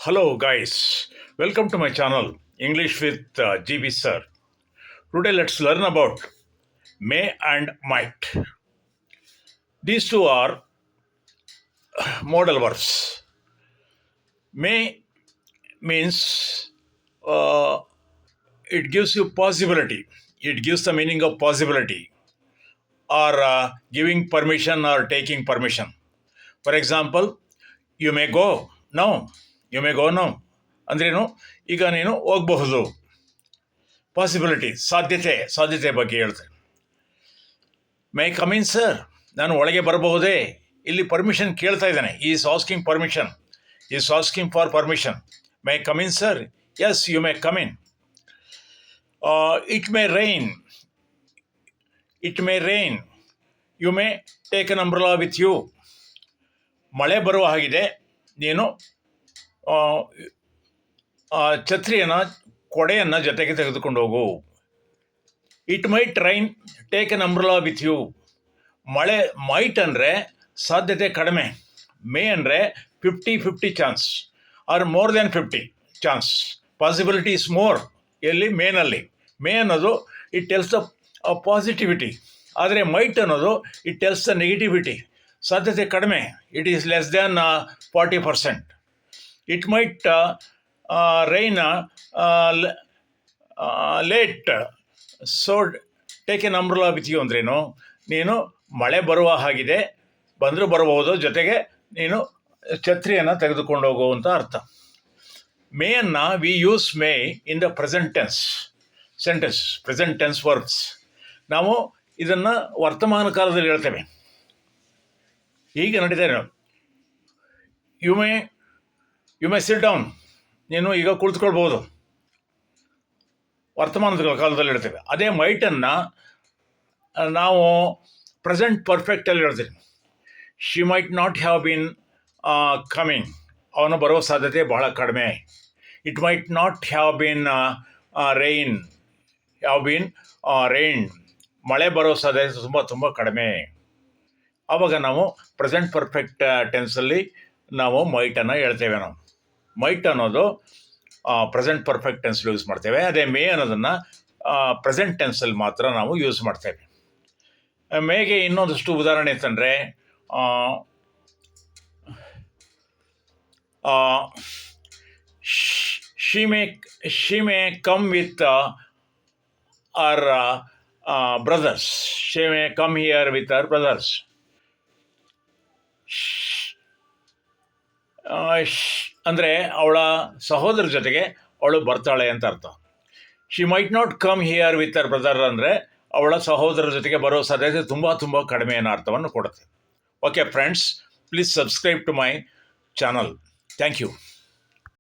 Hello, guys. Welcome to my channel, English with GB Sir. Today, let's learn about may and might. These two are modal verbs. May means uh, it gives you possibility, it gives the meaning of possibility, or giving permission or taking permission. For example, you may go now, you may go now. ಅಂದ್ರೇನು, ಈಗ ನೀನು ಹೋಗಬಹುದು. Possibility, ಸಾಧ್ಯತೆ ಬಗ್ಗೆ ಹೇಳ್ತೇನೆ. ಮೈ come in sir, ನಾನು ಒಳಗೆ ಬರಬಹುದೇ? ಇಲ್ಲಿ ಪರ್ಮಿಷನ್ ಕೇಳ್ತಾ ಇದ್ದಾನೆ. Is asking for permission. May come in sir, yes you may come in. It may rain, you may take an umbrella with you. ಮಳೆ ಬರುವ ಹಾಗಿದೆ, ನೀನು ಕೊಡೆಯನ್ನು ಜೊತೆಗೆ ತೆಗೆದುಕೊಂಡು ಹೋಗು. It might rain, take an umbrella with you. Might ಅಂದರೆ ಸಾಧ್ಯತೆ ಕಡಿಮೆ, ಮೇ ಅಂದರೆ 50-50 chance or more than 50 chance. Possibility is more ಎಲ್ಲಿ? ಮೇ ಅನ್ನೋದು ಇಟ್ ಟೆಲ್ಸ್ ದ ಪಾಸಿಟಿವಿಟಿ, ಆದರೆ ಮೈಟ್ ಅನ್ನೋದು ಇಟ್ ಟೆಲ್ಸ್ ದ ನೆಗೆಟಿವಿಟಿ. ಸಾಧ್ಯತೆ ಕಡಿಮೆ, it is less than 40%. It might rain late, so take an umbrella with you ಅಂದ್ರೇನು? ನೀನು ಮಳೆ ಬರುವ ಹಾಗಿದೆ, ಬಂದರೂ ಬರಬಹುದು, ಜೊತೆಗೆ ನೀನು ಛತ್ರಿಯನ್ನು ತೆಗೆದುಕೊಂಡು ಹೋಗು ಅಂತ ಅರ್ಥ. ಮೇಯನ್ನು we use may in the present tense verbs. ನಾವು ಇದನ್ನು ವರ್ತಮಾನ ಕಾಲದಲ್ಲಿ ಹೇಳ್ತೇವೆ. ಹೀಗೆ ನಡೀತಾ ಇದೆ. ಯು ಮೇ ಸಿಟ್ ಡೌನ್, ನೀನು ಈಗ ಕುಳಿತುಕೊಳ್ಬೋದು, ವರ್ತಮಾನದ ಕಾಲದಲ್ಲಿ ಹೇಳ್ತೇವೆ. ಅದೇ ಮೈಟನ್ನು ನಾವು ಪ್ರೆಸೆಂಟ್ ಪರ್ಫೆಕ್ಟಲ್ಲಿ ಹೇಳ್ತೀವಿ. She might not have been coming, ಅವನು ಬರುವ ಸಾಧ್ಯತೆ ಬಹಳ ಕಡಿಮೆ. It might not have been rain, ಮಳೆ ಬರೋ ಸಾಧ್ಯತೆ ತುಂಬ ಕಡಿಮೆ. ಆವಾಗ ನಾವು ಪ್ರೆಸೆಂಟ್ ಪರ್ಫೆಕ್ಟ್ ಟೆನ್ಸಲ್ಲಿ ನಾವು ಮೈಟನ್ನು ಹೇಳ್ತೇವೆ. ನಾವು ಮೈಟ್ ಅನ್ನೋದು ಪ್ರೆಸೆಂಟ್ ಪರ್ಫೆಕ್ಟ್ ಟೆನ್ಸಲ್ಲಿ ಯೂಸ್ ಮಾಡ್ತೇವೆ. ಅದೇ ಮೇ ಅನ್ನೋದನ್ನು ಪ್ರೆಸೆಂಟ್ ಟೆನ್ಸಲ್ಲಿ ಮಾತ್ರ ನಾವು ಯೂಸ್ ಮಾಡ್ತೇವೆ. ಮೇಗೆ ಇನ್ನೊಂದಷ್ಟು ಉದಾಹರಣೆ ಅಂತಂದರೆ, she may come with our brothers. She may come here with our brothers. ಅಂದರೆ ಅವಳ ಸಹೋದರ ಜೊತೆಗೆ ಅವಳು ಬರ್ತಾಳೆ ಅಂತ ಅರ್ಥ. She might not come here with our brother ಅಂದರೆ ಅವಳ ಸಹೋದರ ಜೊತೆಗೆ ಬರೋ ಸಾಧ್ಯತೆ ತುಂಬ ಕಡಿಮೆ ಅನ್ನೋ ಅರ್ಥವನ್ನು ಕೊಡುತ್ತೆ. Okay friends, please subscribe to my channel. Thank you.